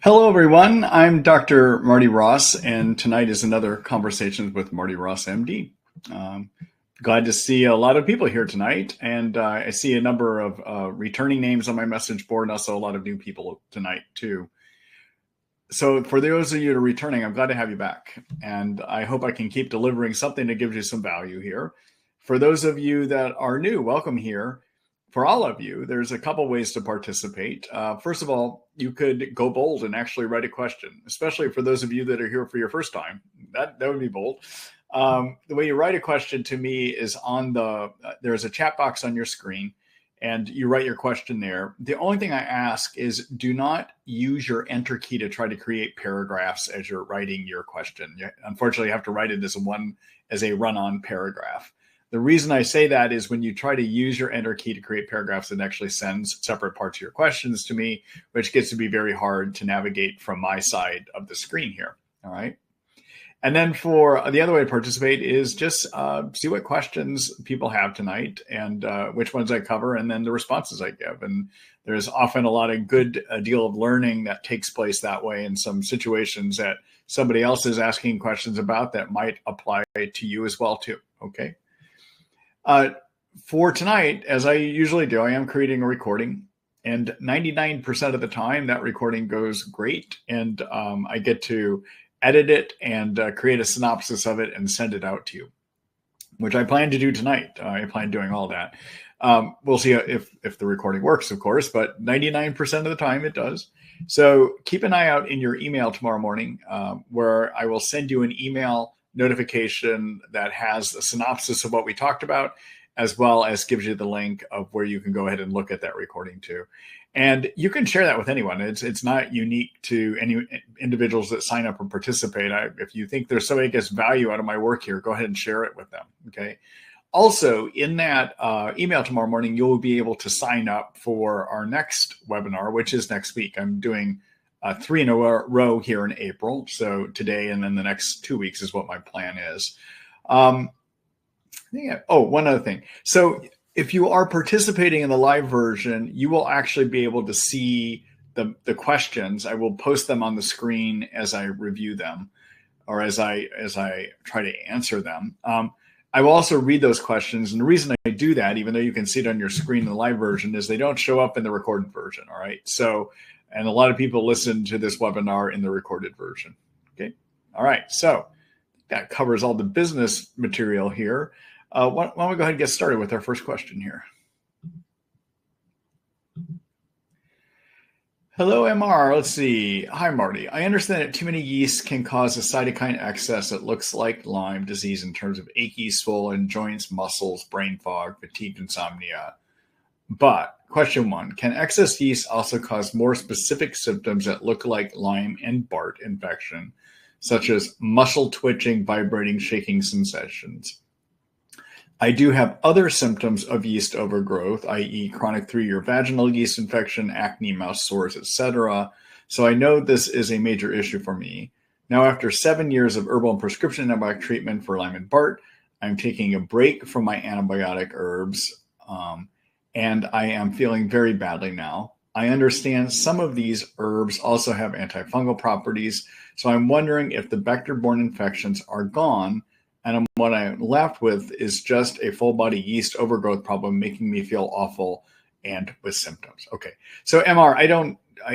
Hello, everyone. I'm Dr. Marty Ross, and tonight is another Conversations with Marty Ross MD. Glad to see a lot of people here tonight, and I see a number of returning names on my message board, and also a lot of new people tonight, too. So for those of you that are returning, I'm glad to have you back, and I hope I can keep delivering something that gives you some value here. For those of you that are new, welcome here. For all of you, there's a couple ways to participate. First of all, you could go bold and actually write a question, especially for those of you that are here for your first time. That would be bold. The way you write a question to me is on there's a chat box on your screen, and you write your question there. The only thing I ask is do not use your enter key to try to create paragraphs as you're writing your question. Unfortunately, you have to write it as a run-on paragraph. The reason I say that is when you try to use your enter key to create paragraphs, it actually sends separate parts of your questions to me, which gets to be very hard to navigate from my side of the screen here. All right. And then for the other way to participate is just see what questions people have tonight and which ones I cover, and then the responses I give. And there's often a lot of good deal of learning that takes place that way in some situations that somebody else is asking questions about that might apply to you as well, too. Okay. For tonight, as I usually do, I am creating a recording, and 99% of the time that recording goes great, and I get to edit it and create a synopsis of it and send it out to you, which I plan to do tonight. I plan doing all that. We'll see if the recording works, of course, but 99% of the time it does. So keep an eye out in your email tomorrow morning, where I will send you an email notification that has a synopsis of what we talked about, as well as gives you the link of where you can go ahead and look at that recording too. And you can share that with anyone. It's not unique to any individuals that sign up and participate. If you think there's somebody that gets value out of my work here, go ahead and share it with them. Okay. Also, in that email tomorrow morning, you'll be able to sign up for our next webinar, which is next week. I'm doing 3 in a row here in April. So today and then the next 2 weeks is what my plan is. One other thing. So if you are participating in the live version, you will actually be able to see the questions. I will post them on the screen as I review them, or as I try to answer them. I will also read those questions. And the reason I do that, even though you can see it on your screen in the live version, is they don't show up in the recorded version. All right. So, and a lot of people listen to this webinar in the recorded version. Okay. All right. So that covers all the business material here. Why don't we go ahead and get started with our first question here? Hello, MR. Let's see. Hi, Marty. I understand that too many yeasts can cause a cytokine excess that looks like Lyme disease in terms of achy, swollen joints, muscles, brain fog, fatigue, insomnia. But question 1, can excess yeast also cause more specific symptoms that look like Lyme and Bart infection, such as muscle twitching, vibrating, shaking sensations? I do have other symptoms of yeast overgrowth, i.e. chronic 3-year vaginal yeast infection, acne, mouth sores, etc. So I know this is a major issue for me. Now, after 7 years of herbal and prescription antibiotic treatment for Lyme and Bart, I'm taking a break from my antibiotic herbs, and I am feeling very badly now. I understand some of these herbs also have antifungal properties, so I'm wondering if the vector-borne infections are gone, and what I'm left with is just a full-body yeast overgrowth problem, making me feel awful and with symptoms. Okay, so MR, I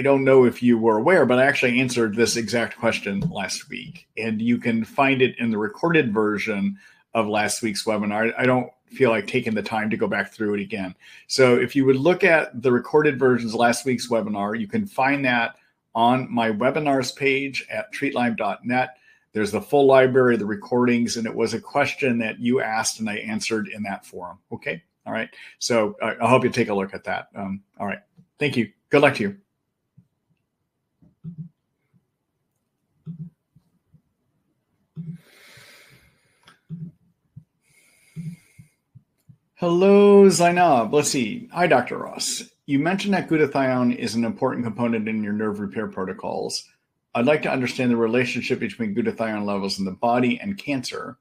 don't know if you were aware, but I actually answered this exact question last week, and you can find it in the recorded version of last week's webinar. I don't feel like taking the time to go back through it again. So if you would look at the recorded versions of last week's webinar, you can find that on my webinars page at treatlyme.net. There's the full library of the recordings, and it was a question that you asked and I answered in that forum. Okay. All right. So I hope you take a look at that. All right. Thank you. Good luck to you. Hello, Zainab. Let's see. Hi, Dr. Ross. You mentioned that glutathione is an important component in your nerve repair protocols. I'd like to understand the relationship between glutathione levels in the body and cancer.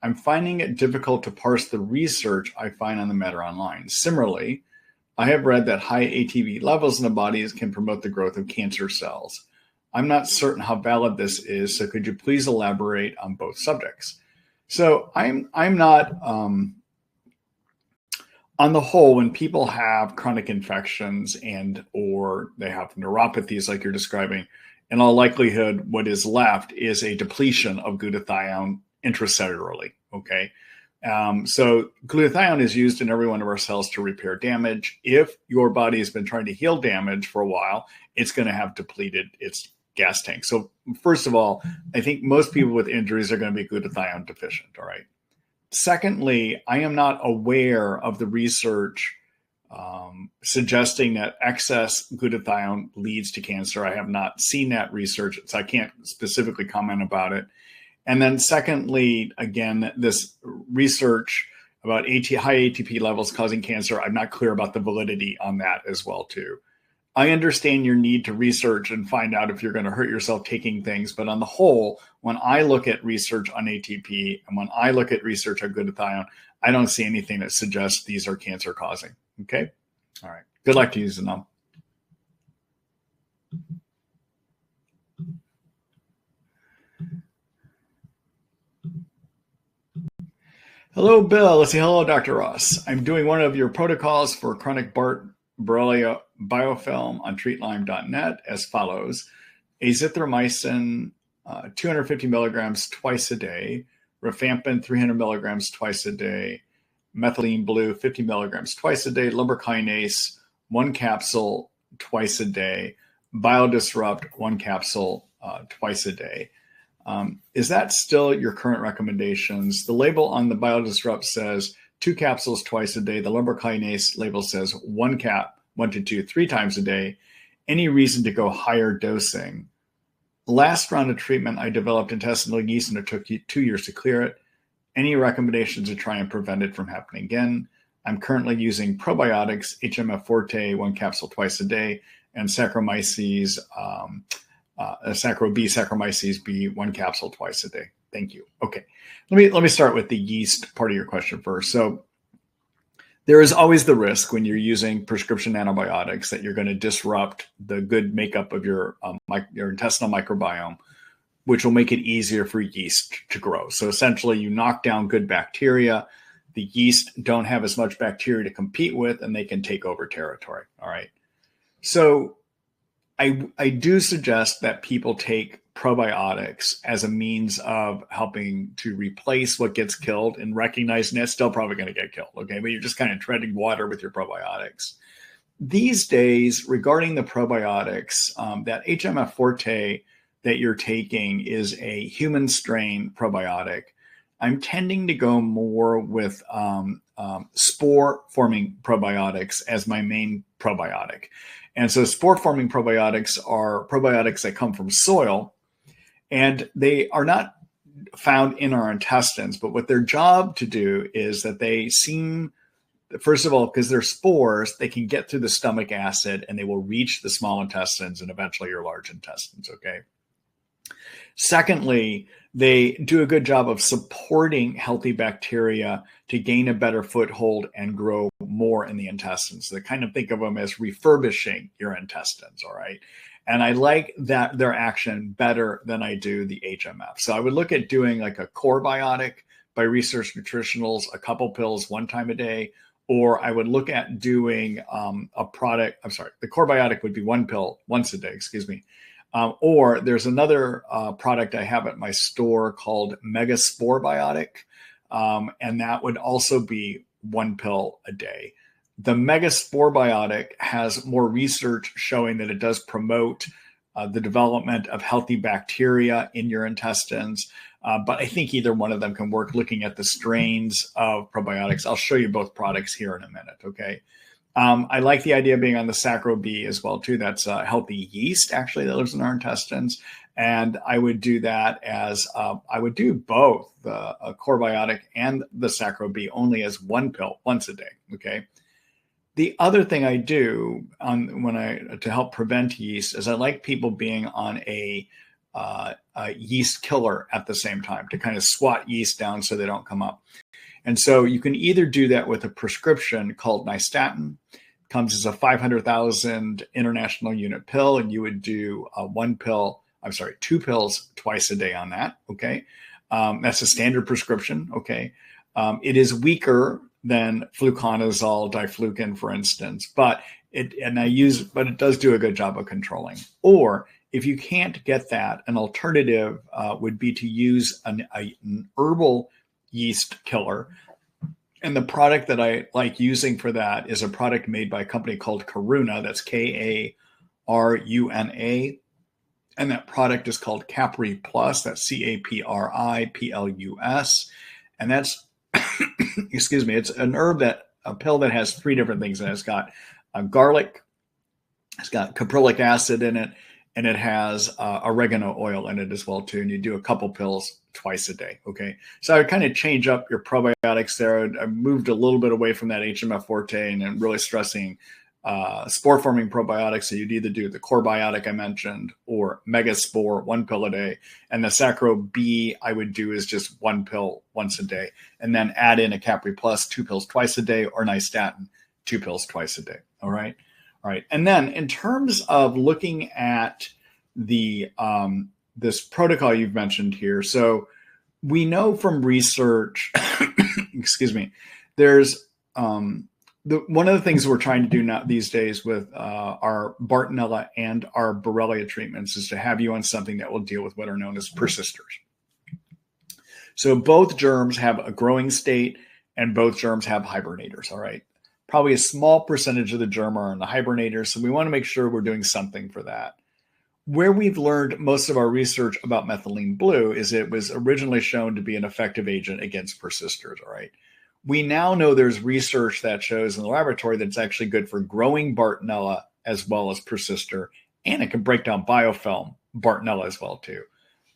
I'm finding it difficult to parse the research I find on the matter online. Similarly, I have read that high ATP levels in the body can promote the growth of cancer cells. I'm not certain how valid this is, so could you please elaborate on both subjects? So I'm not, on the whole, when people have chronic infections or they have neuropathies like you're describing, in all likelihood, what is left is a depletion of glutathione intracellularly, okay? So glutathione is used in every one of our cells to repair damage. If your body has been trying to heal damage for a while, it's going to have depleted its gas tank. So first of all, I think most people with injuries are going to be glutathione deficient, all right? Secondly, I am not aware of the research suggesting that excess glutathione leads to cancer. I have not seen that research, so I can't specifically comment about it. And then secondly, again, this research about high ATP levels causing cancer, I'm not clear about the validity on that as well, too. I understand your need to research and find out if you're going to hurt yourself taking things. But on the whole, when I look at research on ATP and when I look at research on glutathione, I don't see anything that suggests these are cancer causing. Okay. All right. Good luck to you, Zanam. Hello, Bill. Let's see. Hello, Dr. Ross. I'm doing one of your protocols for chronic Borrelia biofilm on treatlyme.net as follows: azithromycin 250 milligrams twice a day, rifampin 300 milligrams twice a day, methylene blue 50 milligrams twice a day, lumbrokinase 1 capsule twice a day, Biodisrupt 1 capsule twice a day. Is that still your current recommendations? The label on the Biodisrupt says 2 capsules twice a day. The lumbrokinase label says 1 to 2, 3 times a day. Any reason to go higher dosing? Last round of treatment, I developed intestinal yeast and it took 2 years to clear it. Any recommendations to try and prevent it from happening again? I'm currently using probiotics, HMF Forte, 1 capsule twice a day, and Saccharomyces, Saccharomyces B, 1 capsule twice a day. Thank you. Okay, let me start with the yeast part of your question first. So there is always the risk when you're using prescription antibiotics that you're going to disrupt the good makeup of your intestinal microbiome, which will make it easier for yeast to grow. So essentially, you knock down good bacteria. The yeast don't have as much bacteria to compete with, and they can take over territory. All right. So I do suggest that people take probiotics as a means of helping to replace what gets killed and recognizing that's still probably going to get killed. Okay. But you're just kind of treading water with your probiotics. These days, regarding the probiotics, that HMF Forte that you're taking is a human strain probiotic. I'm tending to go more with spore forming probiotics as my main probiotic. And so spore forming probiotics are probiotics that come from soil, and they are not found in our intestines. But what their job to do is that they seem, first of all, because they're spores, they can get through the stomach acid and they will reach the small intestines and eventually your large intestines. Okay. Secondly, they do a good job of supporting healthy bacteria to gain a better foothold and grow more in the intestines. So they kind of think of them as refurbishing your intestines, all right? And I like that their action better than I do the HMF. So I would look at doing like a core biotic by Research Nutritionals, a couple pills 1 time a day, or I would look at doing a product, the core biotic would be 1 pill once a day, or there's another product I have at my store called Mega Spore Biotic, and that would also be 1 pill a day. The Mega Spore Biotic has more research showing that it does promote the development of healthy bacteria in your intestines, but I think either one of them can work looking at the strains of probiotics. I'll show you both products here in a minute, okay? I like the idea of being on the Sacro B as well, too. That's healthy yeast, actually, that lives in our intestines. And I would do that as, I would do both the core biotic and the Sacro B only as 1 pill once a day, okay? The other thing I do to help prevent yeast is I like people being on a yeast killer at the same time to kind of squat yeast down so they don't come up. And so you can either do that with a prescription called nystatin, comes as a 500,000 international unit pill, and you would do two pills twice a day on that. Okay. That's a standard prescription. Okay. It is weaker than fluconazole, diflucan, for instance, but it does do a good job of controlling. Or if you can't get that, an alternative would be to use an herbal yeast killer. And the product that I like using for that is a product made by a company called Karuna. That's Karuna. And that product is called Capri Plus. That's CAPRIPLUS. And that's, excuse me, it's a pill that has three different things. And it's got garlic, it's got caprylic acid in it, and it has oregano oil in it as well too. And you do a couple pills twice a day. Okay. So I would kind of change up your probiotics there. I moved a little bit away from that HMF forte and really stressing spore forming probiotics. So you'd either do the core biotic I mentioned or mega spore, 1 pill a day. And the sacro B I would do is just 1 pill once a day, and then add in a Capri Plus, 2 pills twice a day, or nystatin, 2 pills twice a day. All right. All right. And then in terms of looking at the this protocol you've mentioned here, so we know from research, excuse me, there's one of the things we're trying to do now these days with our Bartonella and our Borrelia treatments is to have you on something that will deal with what are known as persisters. So both germs have a growing state and both germs have hibernators. All right. Probably a small percentage of the germ are in the hibernators. So we want to make sure we're doing something for that. Where we've learned most of our research about methylene blue is it was originally shown to be an effective agent against persisters. All right. We now know there's research that shows in the laboratory that it's actually good for growing Bartonella as well as persister, and it can break down biofilm Bartonella as well too.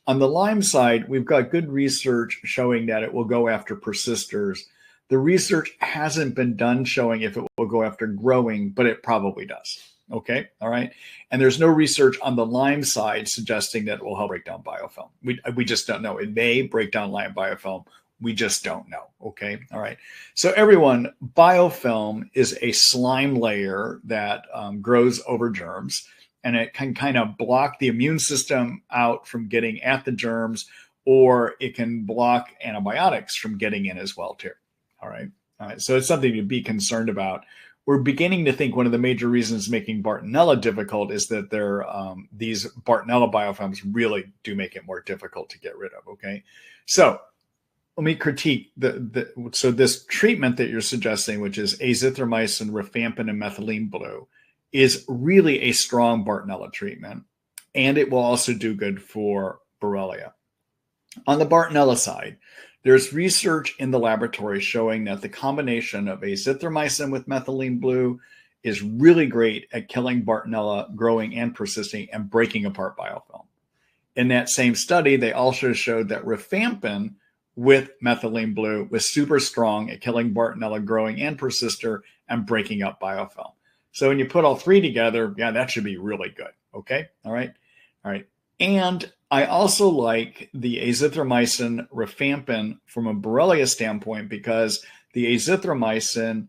On the Lyme side, we've got good research showing that it will go after persisters. The research hasn't been done showing if it will go after growing, but it probably does. Okay. All right. And there's no research on the Lyme side suggesting that it will help break down biofilm. We just don't know. It may break down Lyme biofilm. We just don't know. Okay. All right. So everyone, biofilm is a slime layer that grows over germs, and it can kind of block the immune system out from getting at the germs, or it can block antibiotics from getting in as well too. All right. All right. So it's something to be concerned about. We're beginning to think one of the major reasons making Bartonella difficult is that these Bartonella biofilms really do make it more difficult to get rid of. Okay. So let me critique so this treatment that you're suggesting, which is azithromycin, rifampin, and methylene blue, is really a strong Bartonella treatment, and it will also do good for Borrelia. On the Bartonella side, there's research in the laboratory showing that the combination of azithromycin with methylene blue is really great at killing Bartonella growing and persisting and breaking apart biofilm. In that same study, they also showed that rifampin with methylene blue was super strong at killing Bartonella growing and persister and breaking up biofilm. So when you put all three together, yeah, that should be really good. Okay. All right. All right. And I also like the azithromycin rifampin from a Borrelia standpoint because the azithromycin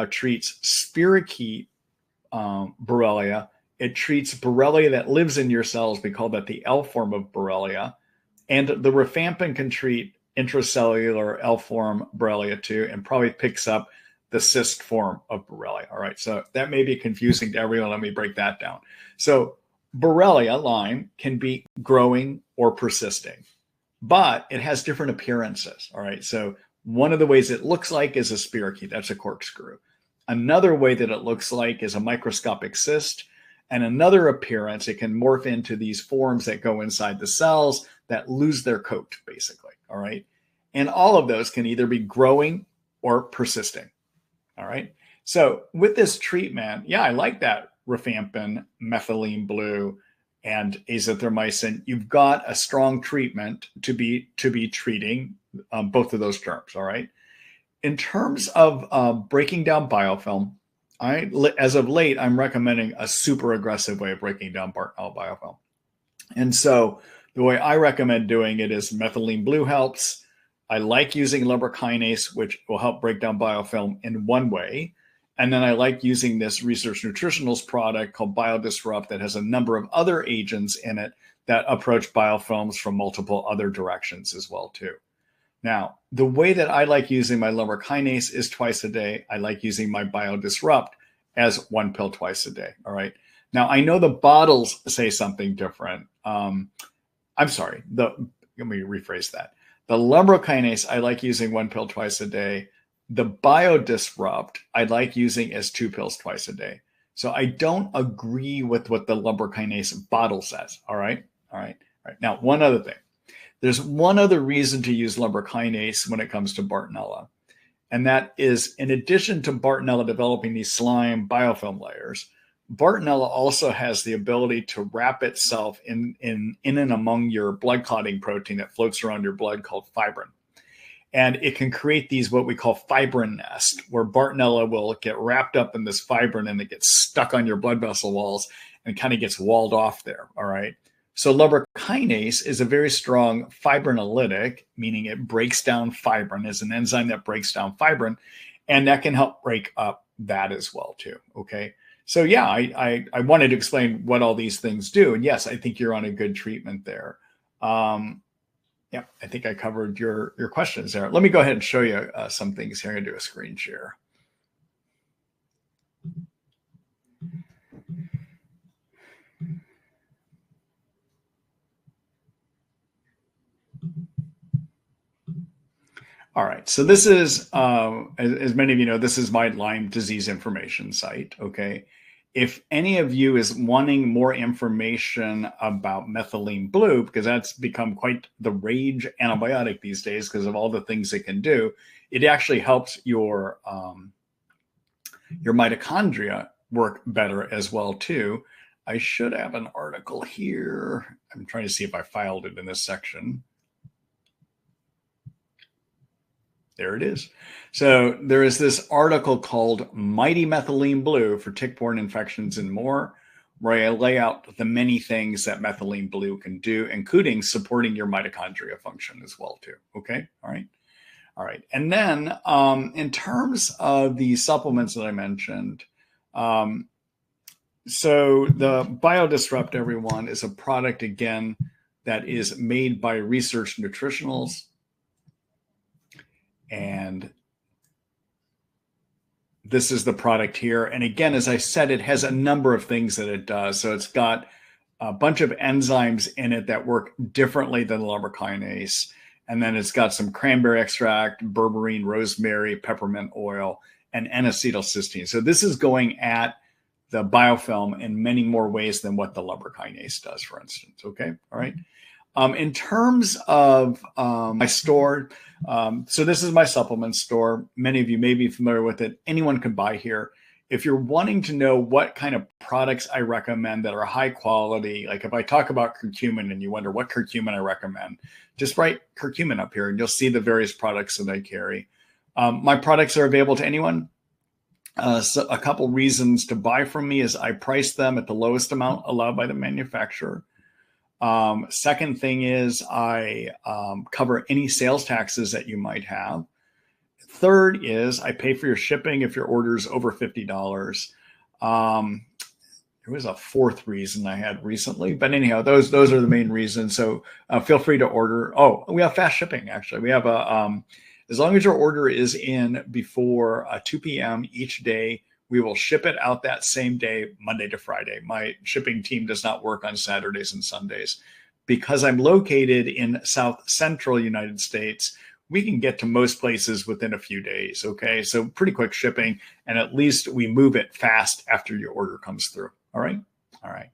treats spirochete Borrelia. It treats Borrelia that lives in your cells. We call that the L form of Borrelia. And the rifampin can treat intracellular L form Borrelia too, and probably picks up the cyst form of Borrelia. All right. So that may be confusing to everyone. Let me break that down. So Borrelia, Lyme, can be growing or persisting, but it has different appearances. All right. So one of the ways it looks like is a spirochete. That's a corkscrew. Another way that it looks like is a microscopic cyst. And another appearance, it can morph into these forms that go inside the cells that lose their coat, basically. All right. And all of those can either be growing or persisting. All right. So with this treatment, yeah, I like that rifampin, methylene blue, and azithromycin. You've got a strong treatment to be treating both of those germs. All right. In terms of breaking down biofilm, as of late, I'm recommending a super aggressive way of breaking down Bartonella biofilm. And so the way I recommend doing it is methylene blue helps. I like using lumbrokinase, which will help break down biofilm in one way. And then I like using this research nutritionals product called Biodisrupt that has a number of other agents in it that approach biofilms from multiple other directions as well too. Now, the way that I like using my lumbrokinase is twice a day. I like using my Biodisrupt as 1 pill twice a day. All right. Now, I know the bottles say something different. I'm sorry. Let me rephrase that. The lumbrokinase, I like using 1 pill twice a day. The Biodisrupt, I like using as 2 pills twice a day. So I don't agree with what the lumbrokinase bottle says. All right. All right. All right. Now, one other thing. There's one other reason to use lumbrokinase when it comes to Bartonella. And that is, in addition to Bartonella developing these slime biofilm layers, Bartonella also has the ability to wrap itself in and among your blood clotting protein that floats around your blood called fibrin. And it can create these, what we call fibrin nest, where Bartonella will get wrapped up in this fibrin and it gets stuck on your blood vessel walls and kind of gets walled off there. All right. So lumbrokinase is a very strong fibrinolytic, meaning it breaks down fibrin, is an enzyme that breaks down fibrin, and that can help break up that as well too. Okay. So yeah, I wanted to explain what all these things do. And yes, I think you're on a good treatment there. Yeah, I think I covered your questions there. Let me go ahead and show you some things here. I'm going to do a screen share. All right, so this is, as many of you know, this is my Lyme disease information site, okay? If any of you is wanting more information about methylene blue, because that's become quite the rage antibiotic these days because of all the things it can do, it actually helps your mitochondria work better as well too. I should have an article here. I'm trying to see if I filed it in this section. There it is. So there is this article called Mighty Methylene Blue for Tick-Borne Infections and More, where I lay out the many things that methylene blue can do, including supporting your mitochondria function as well too. Okay. All right. All right. And then in terms of the supplements that I mentioned, so the Biodisrupt, everyone, is a product, again, that is made by Research Nutritionals. And this is the product here. And again, as I said, it has a number of things that it does. So it's got a bunch of enzymes in it that work differently than lumbrokinase. And then it's got some cranberry extract, berberine, rosemary, peppermint oil, and N-acetylcysteine. So this is going at the biofilm in many more ways than what the lumbrokinase does, for instance. Okay. All right. In terms of my store, so this is my supplement store. Many of you may be familiar with it. Anyone can buy here. If you're wanting to know what kind of products I recommend that are high quality, like if I talk about curcumin and you wonder what curcumin I recommend, just write curcumin up here and you'll see the various products that I carry. My products are available to anyone. So a couple reasons to buy from me is I price them at the lowest amount allowed by the manufacturer. Second thing is I cover any sales taxes that you might have. Third is I pay for your shipping if your order is over $50. There was a fourth reason I had recently, but anyhow, those are the main reasons. So feel free to order. Oh, we have fast shipping. Actually, we have as long as your order is in before 2 p.m. each day, we will ship it out that same day, Monday to Friday. My shipping team does not work on Saturdays and Sundays. Because I'm located in South Central United States, we can get to most places within a few days. Okay, so pretty quick shipping, and at least we move it fast after your order comes through. All right. All right.